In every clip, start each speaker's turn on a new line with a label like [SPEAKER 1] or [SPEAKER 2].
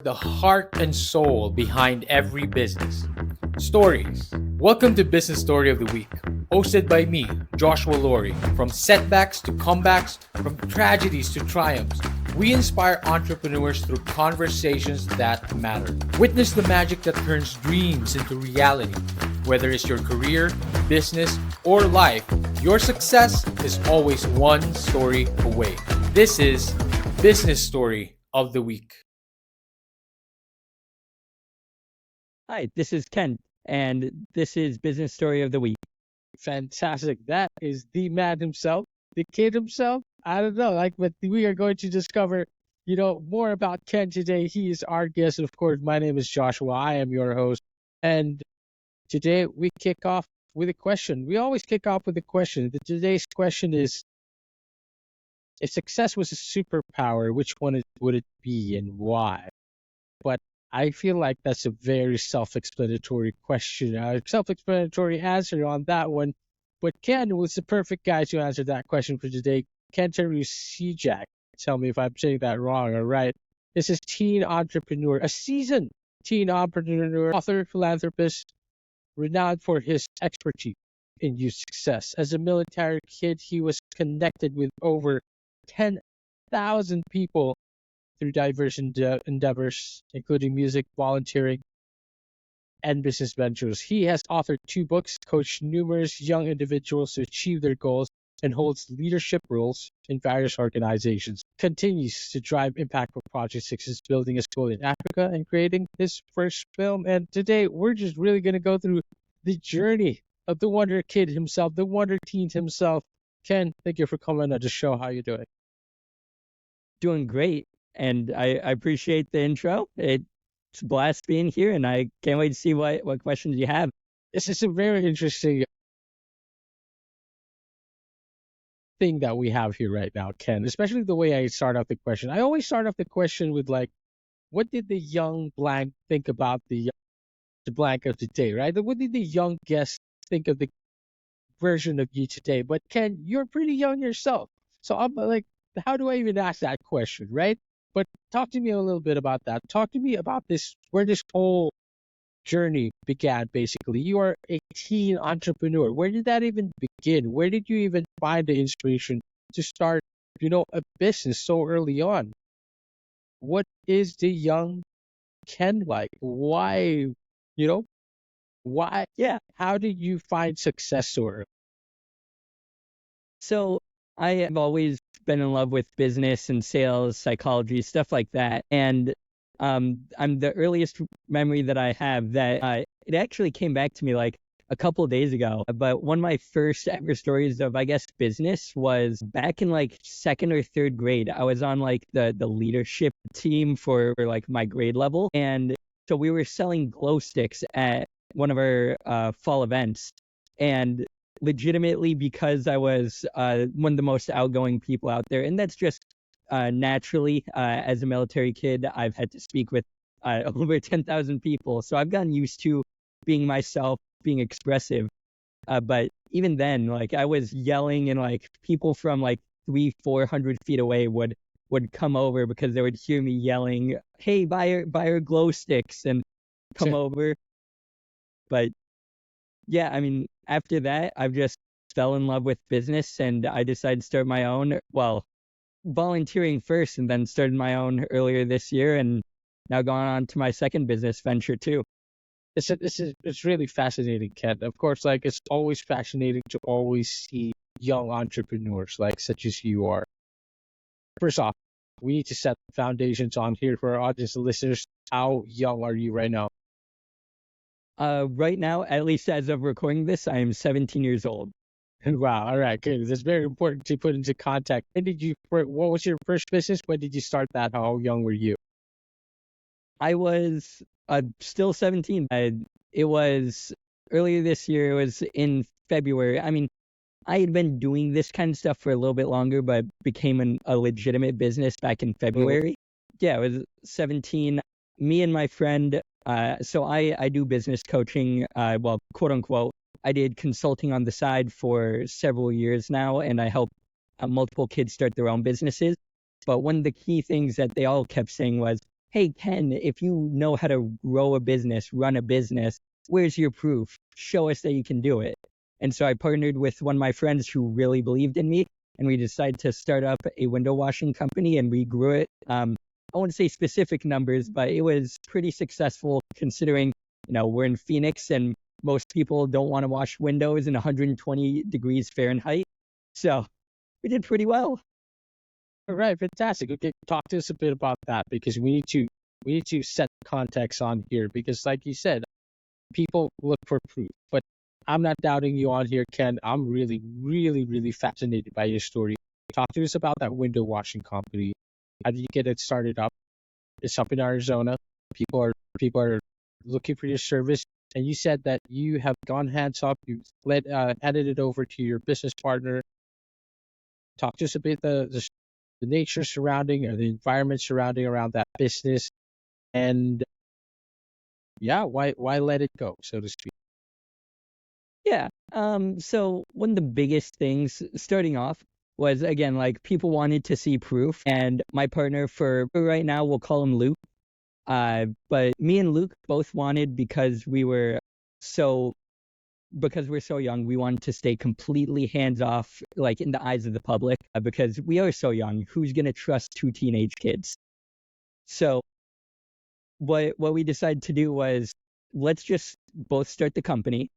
[SPEAKER 1] the heart and soul behind every business. Stories. Welcome to Business Story of the Week, hosted by me, Joshua Laurie. From setbacks to comebacks, from tragedies to triumphs, we inspire entrepreneurs through conversations that matter. Witness the magic that turns dreams into reality. Whether it's your career, business, or life, your success is always one story away. This is Business Story of the Week.
[SPEAKER 2] Hi, this is Kent, and this is Business Story of the Week.
[SPEAKER 3] Fantastic. That is the man himself, the kid himself. I don't know, but we are going to discover, more about Ken today. He is our guest. And of course, my name is Joshua. I am your host. And today we kick off with a question. We always kick off with a question. Today's question is, if success was a superpower, which one would it be and why? But I feel like that's a very self-explanatory question, self-explanatory answer on that one. But Ken was the perfect guy to answer that question for today. Ken Sijak, tell me if I'm saying that wrong or right. This is teen entrepreneur, a seasoned teen entrepreneur, author, philanthropist, renowned for his expertise in youth success. As a military kid, he was connected with over 10,000 people through diverse endeavors, including music, volunteering, and business ventures. He has authored 2 books, coached numerous young individuals to achieve their goals, and holds leadership roles in various organizations. Continues to drive impactful projects such as building a school in Africa and creating his first film. And today, we're just really going to go through the journey of the Wonder Kid himself, the Wonder Teen himself. Ken, thank you for coming on the show. How you doing?
[SPEAKER 2] Doing great, and I appreciate the intro. It's a blast being here, and I can't wait to see what questions you have.
[SPEAKER 3] This is a very interesting thing that we have here right now, Ken, especially the way I start off the question. I always start off the question with what did the young blank think about the blank of today, right? What did the young guest think of the version of you today? But Ken, you're pretty young yourself. So I'm like, how do I even ask that question, right? But talk to me a little bit about that. Talk to me about where this whole journey began, basically. You are a teen entrepreneur. Where did that even begin? Where did you even find the inspiration to start, a business so early on? What is the young Ken like? Why, why?
[SPEAKER 2] Yeah.
[SPEAKER 3] How did you find success so early?
[SPEAKER 2] So I have always been in love with business and sales, psychology, stuff like that. And I'm the earliest memory that I have that it actually came back to me like a couple of days ago. But one of my first ever stories of, I guess, business was back in like 2nd or 3rd grade. I was on like the leadership team for like my grade level. And so we were selling glow sticks at one of our fall events. And legitimately, because I was one of the most outgoing people out there, and that's just naturally, as a military kid, I've had to speak with over 10,000 people. So I've gotten used to being myself, being expressive. But even then, like I was yelling, and like people from like 300-400 feet away would come over because they would hear me yelling, "Hey, buy our glow sticks," and come over. But yeah, I mean, after that, I've just fell in love with business, and I decided to start my own. Well, volunteering first, and then started my own earlier this year, and now gone on to my second business venture too.
[SPEAKER 3] It's really fascinating, Ken. Of course, like it's always fascinating to always see young entrepreneurs like such as you are. First off, we need to set foundations on here for our audience and listeners. How young are you right now?
[SPEAKER 2] Right now, at least as of recording this, I am 17 years old.
[SPEAKER 3] Wow. All right. Good. That's very important to put into context. What was your first business? When did you start that? How young were you?
[SPEAKER 2] I was still 17. It was earlier this year. It was in February. I mean, I had been doing this kind of stuff for a little bit longer, but became a legitimate business back in February. Yeah, I was 17. Me and my friend, so I do business coaching, well, quote unquote. I did consulting on the side for several years now, and I help multiple kids start their own businesses. But one of the key things that they all kept saying was, hey, Ken, if you know how to grow a business, run a business, where's your proof? Show us that you can do it. And so I partnered with one of my friends who really believed in me, and we decided to start up a window washing company, and we grew it. I won't say specific numbers, but it was pretty successful considering, we're in Phoenix and most people don't want to wash windows in 120 degrees Fahrenheit. So we did pretty well.
[SPEAKER 3] All right, fantastic. Okay, talk to us a bit about that because we need to set context on here because, like you said, people look for proof. But I'm not doubting you on here, Ken. I'm really, really, really fascinated by your story. Talk to us about that window washing company. How did you get it started up? It's up in Arizona. People are looking for your service, and you said that you have gone hands off. You handed it over to your business partner. Talk to us a bit the nature surrounding or the environment surrounding around that business, and yeah, why let it go, so to speak.
[SPEAKER 2] Yeah. So one of the biggest things starting off was again, like people wanted to see proof, and my partner for right now, we'll call him Luke. But me and Luke both wanted so because we're so young, we wanted to stay completely hands off, like in the eyes of the public, because we are so young. Who's gonna trust two teenage kids? So what we decided to do was let's just both start the company,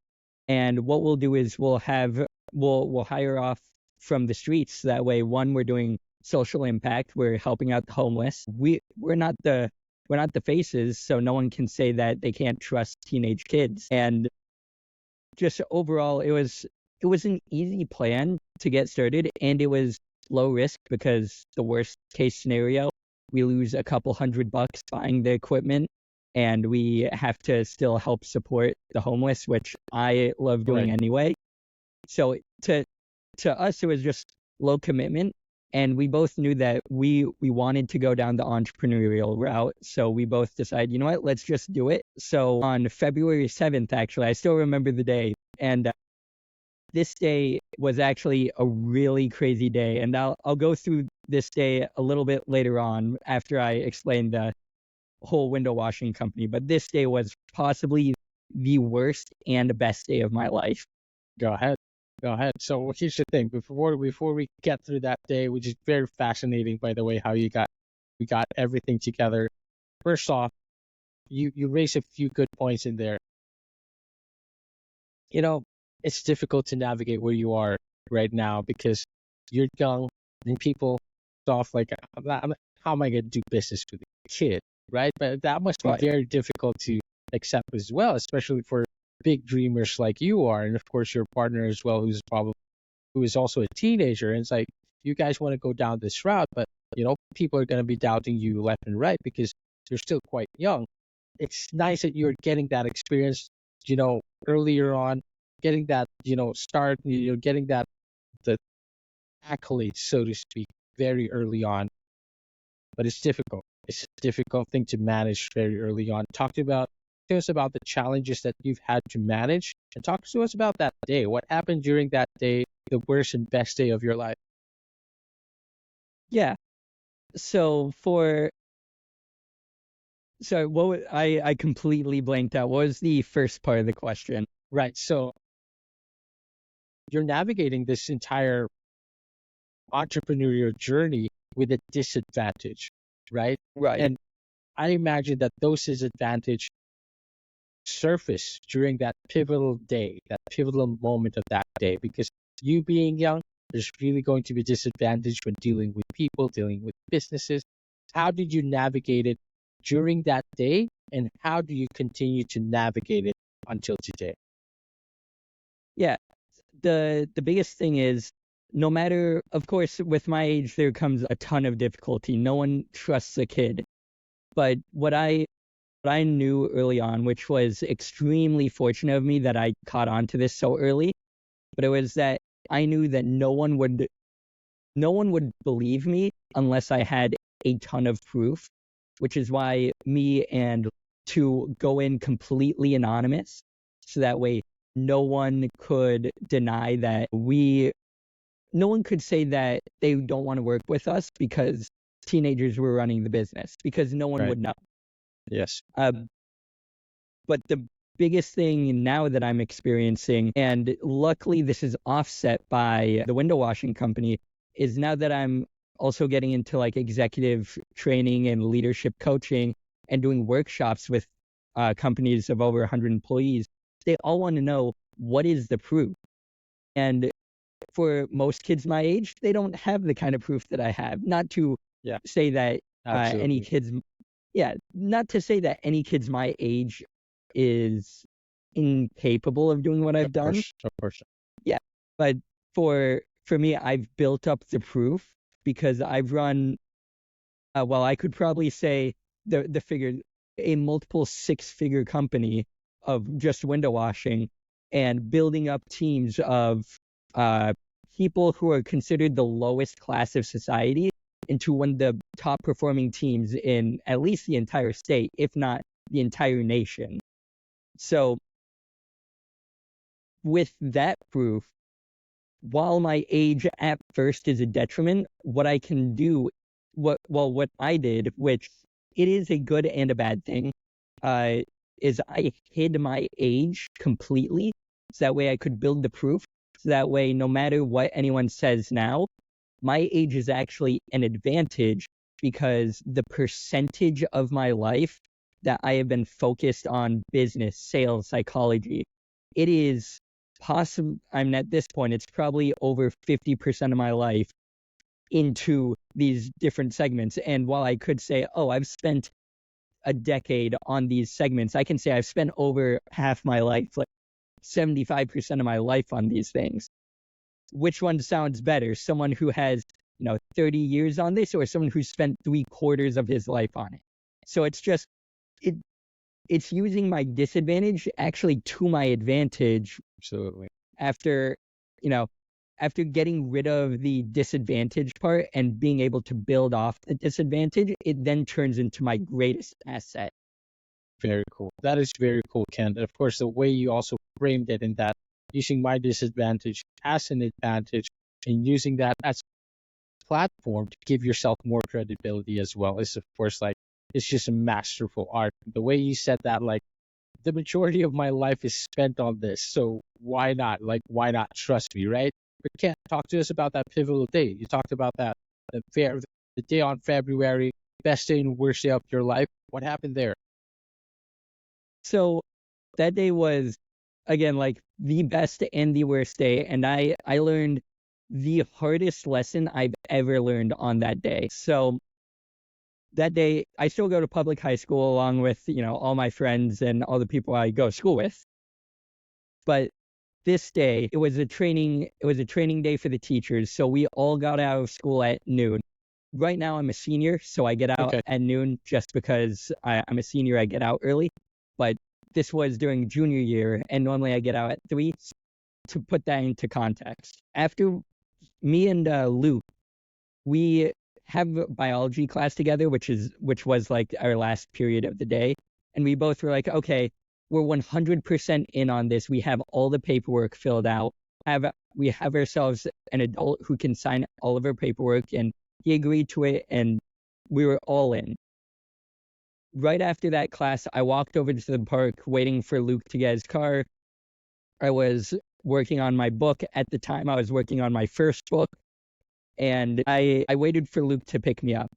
[SPEAKER 2] and what we'll do is we'll hire off from the streets. That way, one, we're doing social impact, we're helping out the homeless. We're not the faces, so no one can say that they can't trust teenage kids. And just overall, it was an easy plan to get started, and it was low risk because the worst case scenario, we lose a couple $100 buying the equipment, and we have to still help support the homeless, which I love doing
[SPEAKER 3] Right.
[SPEAKER 2] anyway. So to us, it was just low commitment, and we both knew that we wanted to go down the entrepreneurial route. So we both decided, you know what, let's just do it. So on February 7th, actually, I still remember the day, and this day was actually a really crazy day, and I'll go through this day a little bit later on after I explain the whole window washing company. But this day was possibly the worst and best day of my life.
[SPEAKER 3] Go ahead. Go ahead. So here's the thing. Before we get through that day, which is very fascinating, by the way, how we got everything together. First off, you raise a few good points in there. You know, it's difficult to navigate where you are right now because you're young and people off like how am I going to do business with a kid, right? But that must be
[SPEAKER 2] Right.
[SPEAKER 3] very difficult to accept as well, especially for big dreamers like you are, and of course your partner as well, who is also a teenager. And it's like you guys want to go down this route, but people are going to be doubting you left and right because you're still quite young. It's nice that you're getting that experience, earlier on, getting that, start, getting that the accolades, so to speak, very early on. But it's difficult. It's a difficult thing to manage very early on. Talk to us about the challenges that you've had to manage, and talk to us about that day. What happened during that day, the worst and best day of your life?
[SPEAKER 2] Yeah. So sorry, I completely blanked out. What was the first part of the question?
[SPEAKER 3] Right. So you're navigating this entire entrepreneurial journey with a disadvantage, right?
[SPEAKER 2] Right.
[SPEAKER 3] And I imagine that those disadvantages surface during that pivotal day, that pivotal moment of that day, because you being young, there's really going to be disadvantage when dealing with people, dealing with businesses. How did you navigate it during that day, and how do you continue to navigate it until today?
[SPEAKER 2] Yeah. The biggest thing is, no matter, of course, with my age, there comes a ton of difficulty. No one trusts a kid. But what I knew early on, which was extremely fortunate of me that I caught on to this so early, but it was that I knew that no one would believe me unless I had a ton of proof, which is why me and to go in completely anonymous, so that way no one could deny that no one could say that they don't want to work with us, because teenagers were running the business because no one
[SPEAKER 3] Right.
[SPEAKER 2] would know.
[SPEAKER 3] Yes.
[SPEAKER 2] But the biggest thing now that I'm experiencing, and luckily this is offset by the window washing company, is now that I'm also getting into like executive training and leadership coaching and doing workshops with companies of over 100 employees, they all want to know, what is the proof? And for most kids my age, they don't have the kind of proof that I have. Not to
[SPEAKER 3] Yeah.
[SPEAKER 2] say that any
[SPEAKER 3] Absolutely.
[SPEAKER 2] kids, not to say that any kids my age is incapable of doing what I've done.
[SPEAKER 3] Of course.
[SPEAKER 2] Yeah, but for me, I've built up the proof because I've run. Well, I could probably say the figure, a multiple six-figure company of just window washing and building up teams of people who are considered the lowest class of society into one of the top performing teams in at least the entire state, if not the entire nation. So with that proof, while my age at first is a detriment, what I can do, what I did, which it is a good and a bad thing, is I hid my age completely, so that way I could build the proof. So that way, no matter what anyone says now, my age is actually an advantage because the percentage of my life that I have been focused on business, sales, psychology, it is possible. I'm at this point, it's probably over 50% of my life into these different segments. And while I could say, oh, I've spent a decade on these segments, I can say I've spent over half my life, like 75% of my life on these things. Which one sounds better? Someone who has, 30 years on this, or someone who spent 3/4 of his life on it? So it's just, it's using my disadvantage actually to my advantage.
[SPEAKER 3] Absolutely.
[SPEAKER 2] After getting rid of the disadvantage part and being able to build off the disadvantage, it then turns into my greatest asset.
[SPEAKER 3] Very cool. That is very cool, Ken. And of course, the way you also framed it in that using my disadvantage as an advantage and using that as a platform to give yourself more credibility as well is, of course, like, it's just a masterful art. The way you said that, like, the majority of my life is spent on this, so why not? Like, why not trust me, right? But Ken, talk to us about that pivotal day. You talked about that, the day on February, best day and worst day of your life. What happened there?
[SPEAKER 2] So that day was, again, like the best and the worst day. And I learned the hardest lesson I've ever learned on that day. So that day, I still go to public high school along with, all my friends and all the people I go to school with. But this day, it was a training day for the teachers. So we all got out of school at noon. Right now, I'm a senior, so I get out at noon just because I'm a senior, I get out early. But this was during junior year, and normally I get out at 3. To put that into context, after me and Luke, we have a biology class together, which was like our last period of the day, and we both were like, okay, we're 100% in on this. We have all the paperwork filled out. We have ourselves an adult who can sign all of our paperwork, and he agreed to it, and we were all in. Right after that class, I walked over to the park waiting for Luke to get his car. I was working on my book. At the time, I was working on my first book, and I waited for Luke to pick me up.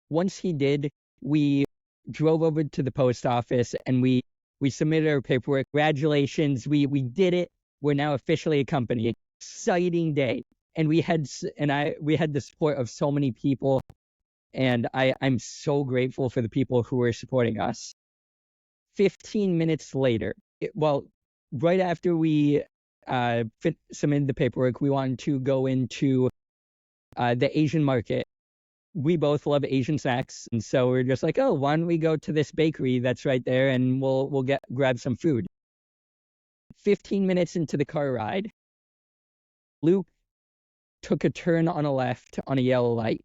[SPEAKER 2] Once he did, we drove over to the post office, and we submitted our paperwork. Congratulations, we did it. We're now officially a company. Exciting day. And we had the support of so many people. And I'm so grateful for the people who were supporting us. 15 minutes later, right after we submitted the paperwork, we wanted to go into the Asian market. We both love Asian snacks, and so we're just like, oh, why don't we go to this bakery that's right there, and we'll grab some food. 15 minutes into the car ride, Luke took a turn on a left on a yellow light.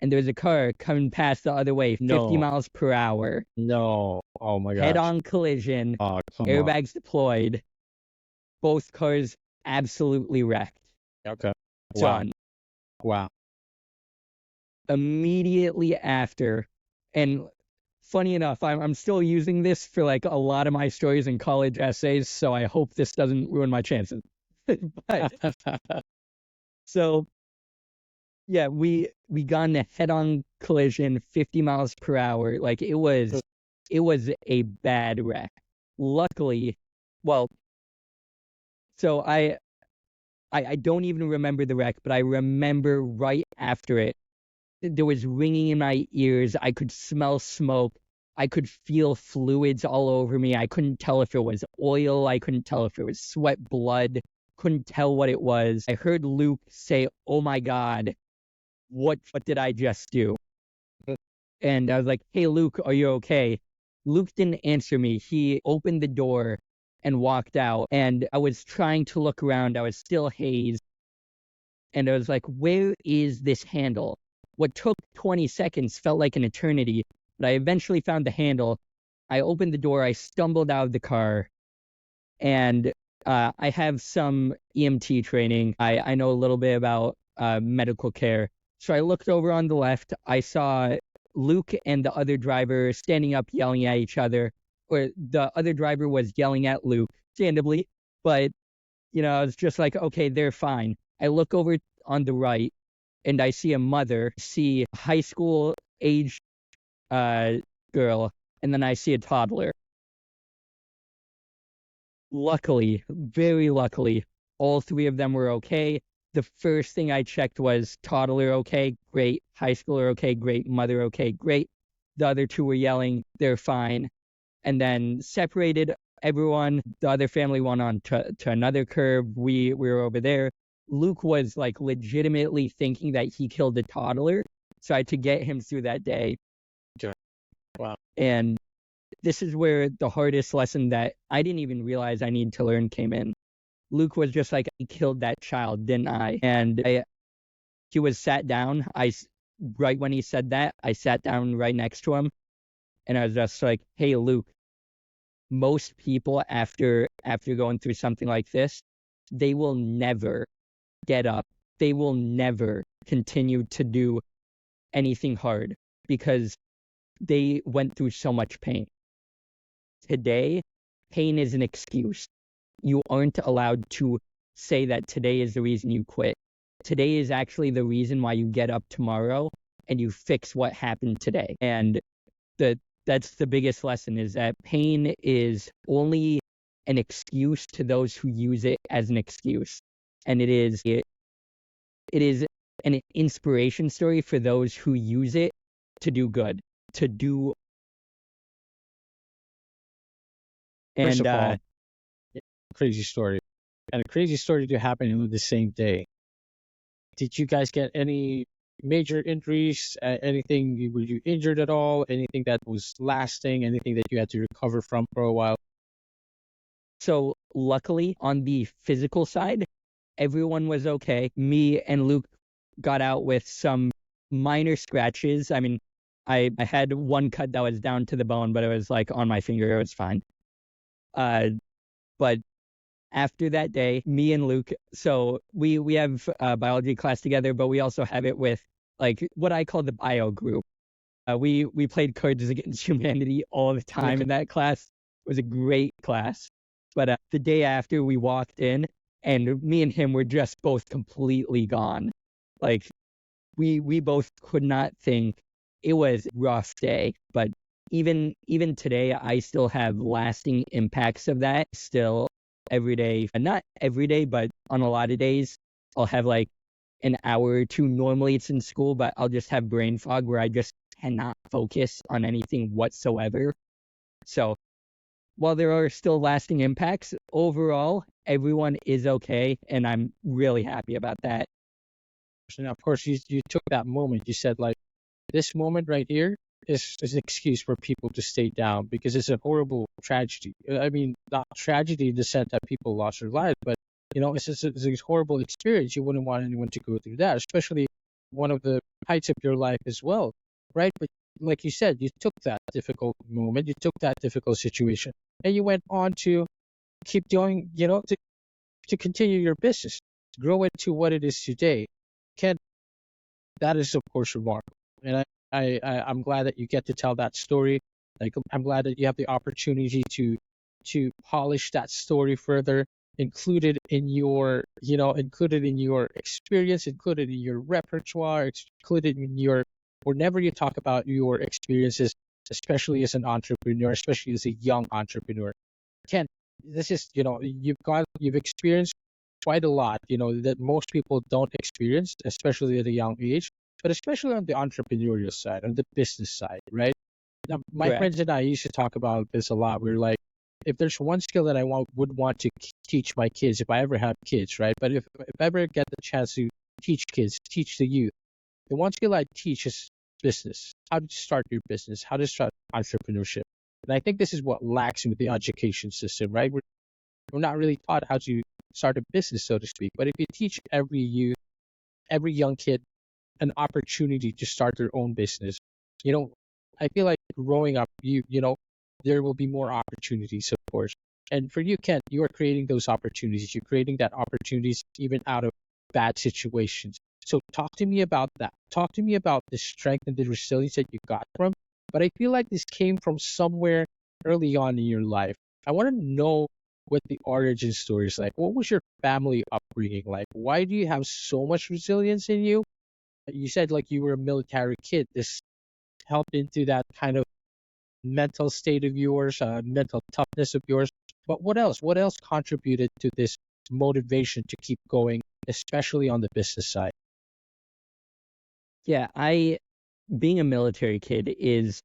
[SPEAKER 2] And there was a car coming past the other way, 50 miles per hour.
[SPEAKER 3] No. Oh my gosh.
[SPEAKER 2] Head-on collision.
[SPEAKER 3] Oh,
[SPEAKER 2] Airbags deployed. Both cars absolutely wrecked.
[SPEAKER 3] Okay.
[SPEAKER 2] Done.
[SPEAKER 3] Wow.
[SPEAKER 2] immediately after, and funny enough, I'm still using this for like a lot of my stories and college essays, so I hope this doesn't ruin my chances. But so yeah, we got in a head-on collision, 50 miles per hour. Like it was a bad wreck. Luckily, well, so I don't even remember the wreck, but I remember right after it, there was ringing in my ears. I could smell smoke. I could feel fluids all over me. I couldn't tell if it was oil. I couldn't tell if it was sweat, blood. Couldn't tell what it was. I heard Luke say, "Oh my God, what did I just do?" And I was like, "Hey, Luke, are you okay?" Luke didn't answer me. He opened the door and walked out. And I was trying to look around. I was still hazed. And I was like, where is this handle? What took 20 seconds felt like an eternity, but I eventually found the handle. I opened the door. I stumbled out of the car. And I have some EMT training. I know a little bit about medical care. So I looked over on the left. I saw Luke and the other driver standing up yelling at each other, or the other driver was yelling at Luke, understandably. But, I was just like, okay, they're fine. I look over on the right and I see a mother, see a high school age girl, and then I see a toddler. Luckily, very luckily, all three of them were okay. The first thing I checked was toddler okay, great. High schooler okay, great. Mother okay, great. The other two were yelling, they're fine. And then separated everyone. The other family went on to another curb. We were over there. Luke was like legitimately thinking that he killed a toddler. So I had to get him through that day.
[SPEAKER 3] Wow.
[SPEAKER 2] And this is where the hardest lesson that I didn't even realize I needed to learn came in. Luke was just like, I killed that child, didn't I? And he was sat down. Right when he said that, I sat down right next to him. And I was just like, hey, Luke, most people after going through something like this, they will never get up. They will never continue to do anything hard because they went through so much pain. Today, pain is an excuse. You aren't allowed to say that today is the reason you quit. Today is actually the reason why you get up tomorrow and you fix what happened today. And that's the biggest lesson, is that pain is only an excuse to those who use it as an excuse. And it is an inspiration story for those who use it to do good, to do.
[SPEAKER 3] First
[SPEAKER 2] And
[SPEAKER 3] of all, crazy story, and a crazy story to happen on the same day. Did you guys get any major injuries? Anything? Were you injured at all? Anything that was lasting? Anything that you had to recover from for a while?
[SPEAKER 2] So luckily, on the physical side, everyone was okay. Me and Luke got out with some minor scratches. I mean, I had one cut that was down to the bone, but it was like on my finger. It was fine. But after that day, me and Luke, so we have biology class together, but we also have it with like what I call the bio group. We played Cards Against Humanity all the time in that class. It was a great class. But the day after, we walked in, and me and him were just both completely gone. Like we both could not think. It was a rough day, but even today, I still have lasting impacts of that still every day. Not every day, but on a lot of days, I'll have like an hour or two. Normally it's in school, but I'll just have brain fog where I just cannot focus on anything whatsoever. So while there are still lasting impacts, overall, everyone is okay, and I'm really happy about that.
[SPEAKER 3] And of course, you took that moment. You said, like, this moment right here is an excuse for people to stay down because it's a horrible tragedy. I mean, not tragedy in the sense that people lost their lives, but it's a horrible experience. You wouldn't want anyone to go through that, especially one of the heights of your life as well, right? But like you said, you took that difficult moment, you took that difficult situation, and you went on to keep doing, to continue your business, grow it to what it is today. Ken, that is of course remarkable. And I'm glad that you get to tell that story. Like, I'm glad that you have the opportunity to polish that story further, included in your experience, included in your repertoire, included in your whenever you talk about your experiences, especially as an entrepreneur, especially as a young entrepreneur. Ken, this is, you've experienced quite a lot, that most people don't experience, especially at a young age, but especially on the entrepreneurial side, on the business side, right? Now, my
[SPEAKER 2] Correct.
[SPEAKER 3] friends and I used to talk about this a lot. We're like, if there's one skill that I would want to teach my kids, if I ever have kids, right? But if I ever get the chance to teach kids, teach the youth, the one skill I teach is business. How to start your business, how to start entrepreneurship. And I think this is what lacks with the education system, right? We're not really taught how to start a business, so to speak. But if you teach every youth, every young kid an opportunity to start their own business, I feel like growing up, there will be more opportunities, of course. And for you, Kent, you are creating those opportunities. You're creating that opportunities even out of bad situations. So talk to me about that. Talk to me about the strength and the resilience that you got from. But I feel like this came from somewhere early on in your life. I want to know what the origin story is like. What was your family upbringing like? Why do you have so much resilience in you? You said like you were a military kid. This helped into that kind of mental state of yours, mental toughness of yours. But what else? What else contributed to this motivation to keep going, especially on the business side?
[SPEAKER 2] Yeah, being a military kid is,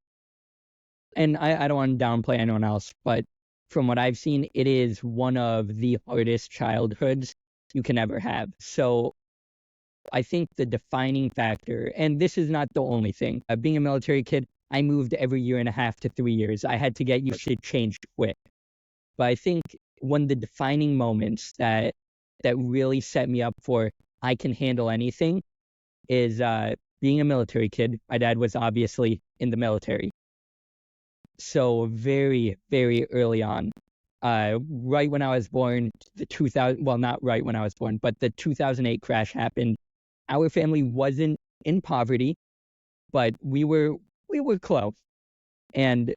[SPEAKER 2] and I don't want to downplay anyone else, but from what I've seen, it is one of the hardest childhoods you can ever have. So I think the defining factor, and this is not the only thing, being a military kid, I moved every year and a half to 3 years. I had to get used to change quick. But I think one of the defining moments that really set me up for I can handle anything is being a military kid. My dad was obviously in the military. So very, very early on, right when I was born, not right when I was born, but the 2008 crash happened. Our family wasn't in poverty, but we were close. And,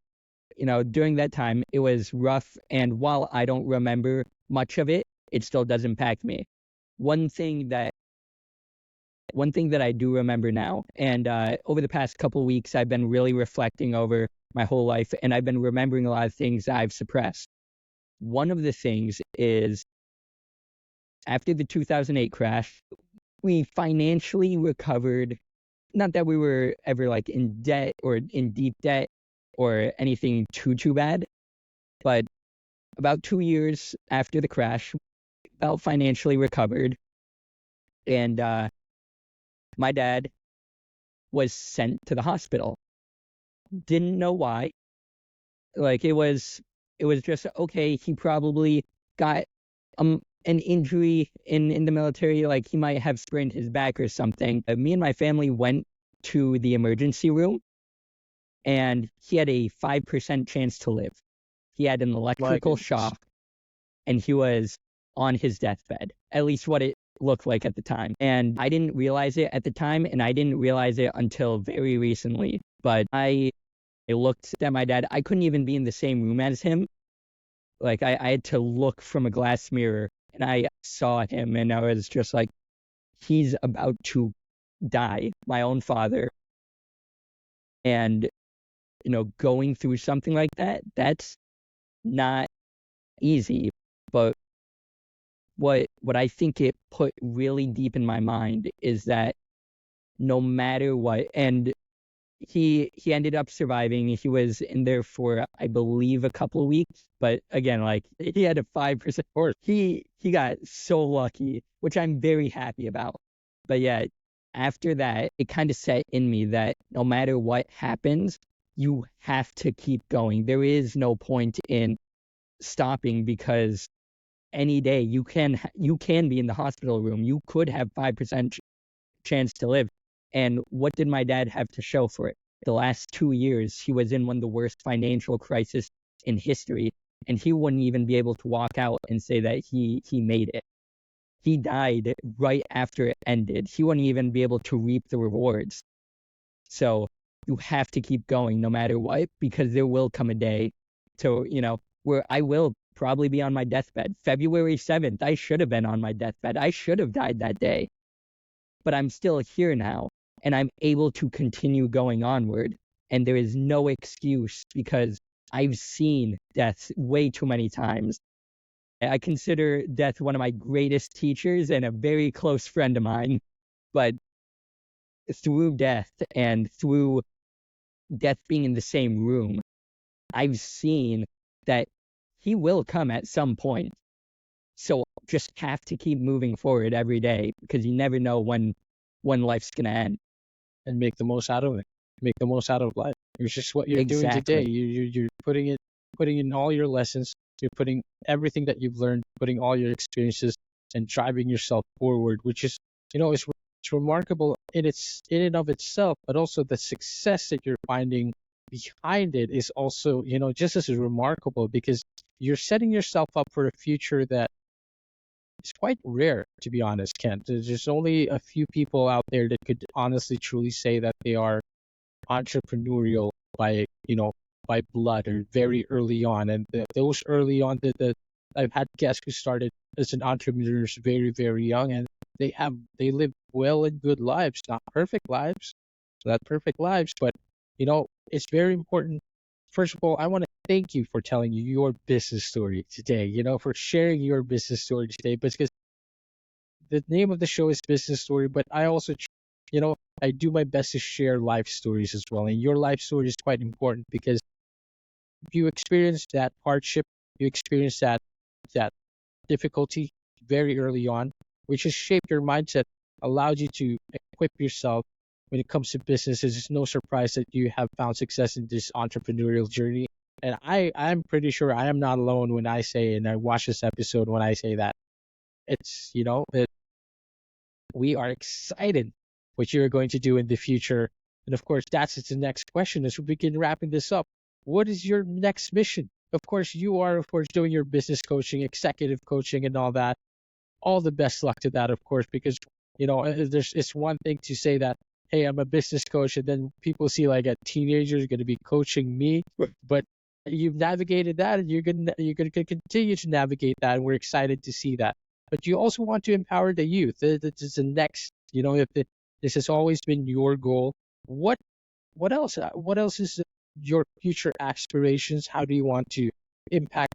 [SPEAKER 2] during that time, it was rough. And while I don't remember much of it, it still does impact me. One thing that I do remember now, and over the past couple of weeks, I've been really reflecting over my whole life, and I've been remembering a lot of things I've suppressed. One of the things is after the 2008 crash, we financially recovered. Not that we were ever like in debt or in deep debt or anything too bad, but about 2 years after the crash, we felt financially recovered. And my dad was sent to the hospital. Didn't know why. Like it was just okay. He probably got an injury in the military. Like he might have sprained his back or something. Me and my family went to the emergency room, and he had a 5% chance to live. He had an electrical shock, and he was on his deathbed. At least what it looked like at the time. And I didn't realize it at the time, and I didn't realize it until very recently. But I looked at my dad. I couldn't even be in the same room as him. Like I had to look from a glass mirror, and I saw him, and I was just like, he's about to die, my own father. And, going through something like that, that's not easy. But what I think it put really deep in my mind is that no matter what, and he ended up surviving. He was in there for, I believe, a couple of weeks. But again, like he had a 5% course. He got so lucky, which I'm very happy about. But yeah, after that, it kind of set in me that no matter what happens, you have to keep going. There is no point in stopping, because any day you can be in the hospital room. You could have 5% chance to live. And what did my dad have to show for it? The last 2 years, he was in one of the worst financial crises in history, and he wouldn't even be able to walk out and say that he made it. he died right after it ended. He wouldn't even be able to reap the rewards. So you have to keep going no matter what, because there will come a day to, where I will probably be on my deathbed. February 7th, I should have been on my deathbed. I should have died that day. But I'm still here now, and I'm able to continue going onward. And there is no excuse, because I've seen death way too many times. I consider death one of my greatest teachers and a very close friend of mine. But through death and through death being in the same room, I've seen that he will come at some point. So just have to keep moving forward every day, because you never know when life's going to end.
[SPEAKER 3] And make the most out of it. Make the most out of life. It's just what you're doing today. You're putting in all your lessons. You're putting everything that you've learned, putting all your experiences, and driving yourself forward, which is, it's remarkable in and of itself, but also the success that you're finding behind it is also, just as remarkable, because you're setting yourself up for a future that is quite rare, to be honest, Kent. There's only a few people out there that could honestly, truly say that they are entrepreneurial by blood, or very early on. And those early on, that I've had guests who started as an entrepreneurs very, very young, and they live well and good lives, not perfect lives, but it's very important. First of all, I want to thank you for telling your business story today, for sharing your business story today, because the name of the show is Business Story, but I also, I do my best to share life stories as well. And your life story is quite important, because you experienced that hardship, you experienced that difficulty very early on, which has shaped your mindset, allowed you to equip yourself when it comes to businesses. It's no surprise that you have found success in this entrepreneurial journey. And I'm pretty sure I am not alone when I say, and I watch this episode when I say that it's, that we are excited what you're going to do in the future. And of course, that's the next question as we begin wrapping this up. What is your next mission? Of course, you are, doing your business coaching, executive coaching, and all that. All the best luck to that, of course, because, it's one thing to say that, hey, I'm a business coach, and then people see like a teenager is going to be coaching me, but you've navigated that, and you're going to continue to navigate that, and we're excited to see that. But you also want to empower the youth. This is the next, this has always been your goal. What else? What else is your future aspirations? How do you want to impact,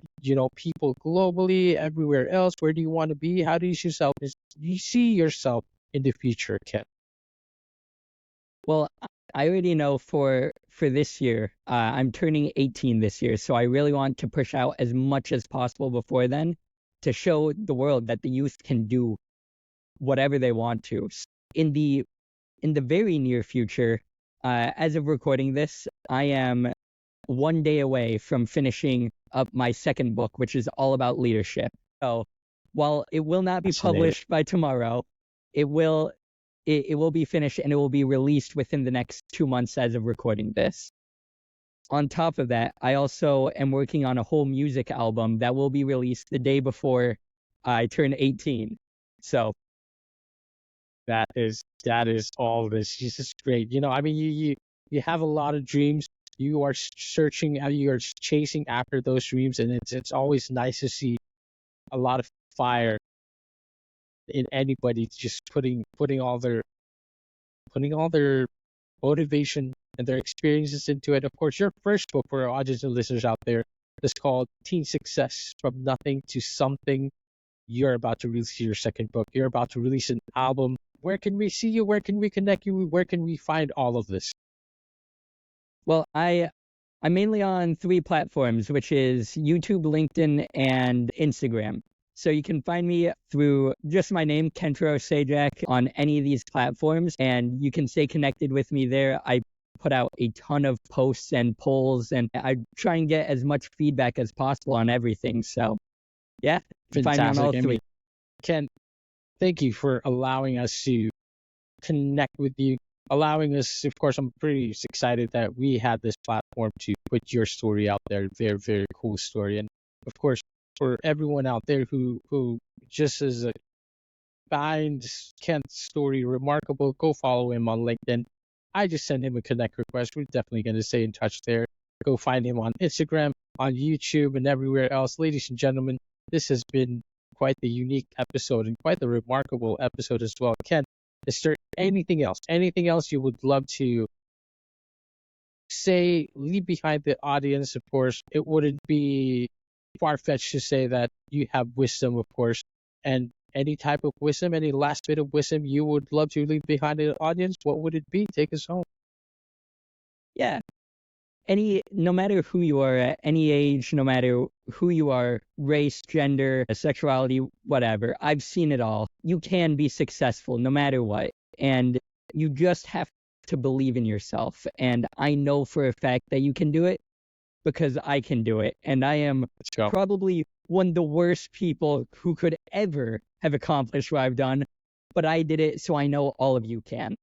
[SPEAKER 3] people globally, everywhere else? Where do you want to be? How do you see yourself in the future, Ken?
[SPEAKER 2] Well, I already know for this year, I'm turning 18 this year, so I really want to push out as much as possible before then, to show the world that the youth can do whatever they want to. In the very near future, as of recording this, I am one day away from finishing up my second book, which is all about leadership. So while it will not be published by tomorrow, it will be finished, and it will be released within the next 2 months as of recording this. On top of that, I also am working on a whole music album that will be released the day before I turn 18. So
[SPEAKER 3] that is all this. This is great. You have a lot of dreams. You are searching, you are chasing after those dreams, and it's always nice to see a lot of fire in anybody just putting all their motivation and their experiences into it. Of course, your first book, for our audience and listeners out there, is called Teen Success: From Nothing to Something. You're about to release your second book. You're about to release an album. Where can we see you? Where can we connect you? Where can we find all of this?
[SPEAKER 2] Well, I'm mainly on 3 platforms, which is YouTube, LinkedIn, and Instagram. So you can find me through just my name, Kentro Sajak, on any of these platforms, and you can stay connected with me there. I put out a ton of posts and polls, and I try and get as much feedback as possible on everything. So, yeah, find me on all 3.
[SPEAKER 3] Ken, thank you for allowing us to connect with you. Allowing us, of course, I'm pretty excited that we had this platform to put your story out there. Very, very cool story. And of course, for everyone out there who just as find Kent's story remarkable, go follow him on LinkedIn. I just sent him a connect request. We're definitely going to stay in touch there. Go find him on Instagram, on YouTube, and everywhere else. Ladies and gentlemen, this has been quite the unique episode and quite the remarkable episode as well. Kent, is there anything else you would love to say, leave behind the audience? Of course, it wouldn't be far-fetched to say that you have wisdom, of course, and any type of wisdom, any last bit of wisdom you would love to leave behind the audience, what would it be? Take us home.
[SPEAKER 2] Yeah. No matter who you are at any age, no matter who you are, race, gender, sexuality, whatever, I've seen it all. You can be successful no matter what. And you just have to believe in yourself. And I know for a fact that you can do it because I can do it. And I am probably one of the worst people who could ever have accomplished what I've done. But I did it, so I know all of you can.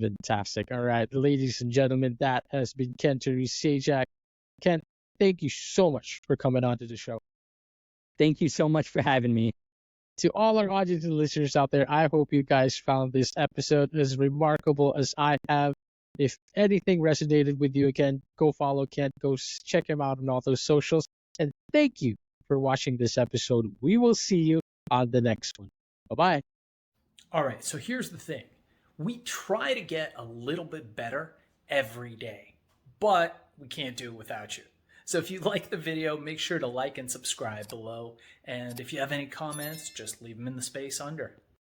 [SPEAKER 3] Fantastic. All right, ladies and gentlemen, that has been Kent Sajak. Kent, thank you so much for coming on to the show.
[SPEAKER 2] Thank you so much for having me.
[SPEAKER 3] To all our audience and listeners out there, I hope you guys found this episode as remarkable as I have. If anything resonated with you, again, go follow Kent, go check him out on all those socials. And thank you for watching this episode. We will see you on the next one. Bye-bye.
[SPEAKER 4] All right, so here's the thing. We try to get a little bit better every day, but we can't do it without you. So if you like the video, make sure to like and subscribe below. And if you have any comments, just leave them in the space under.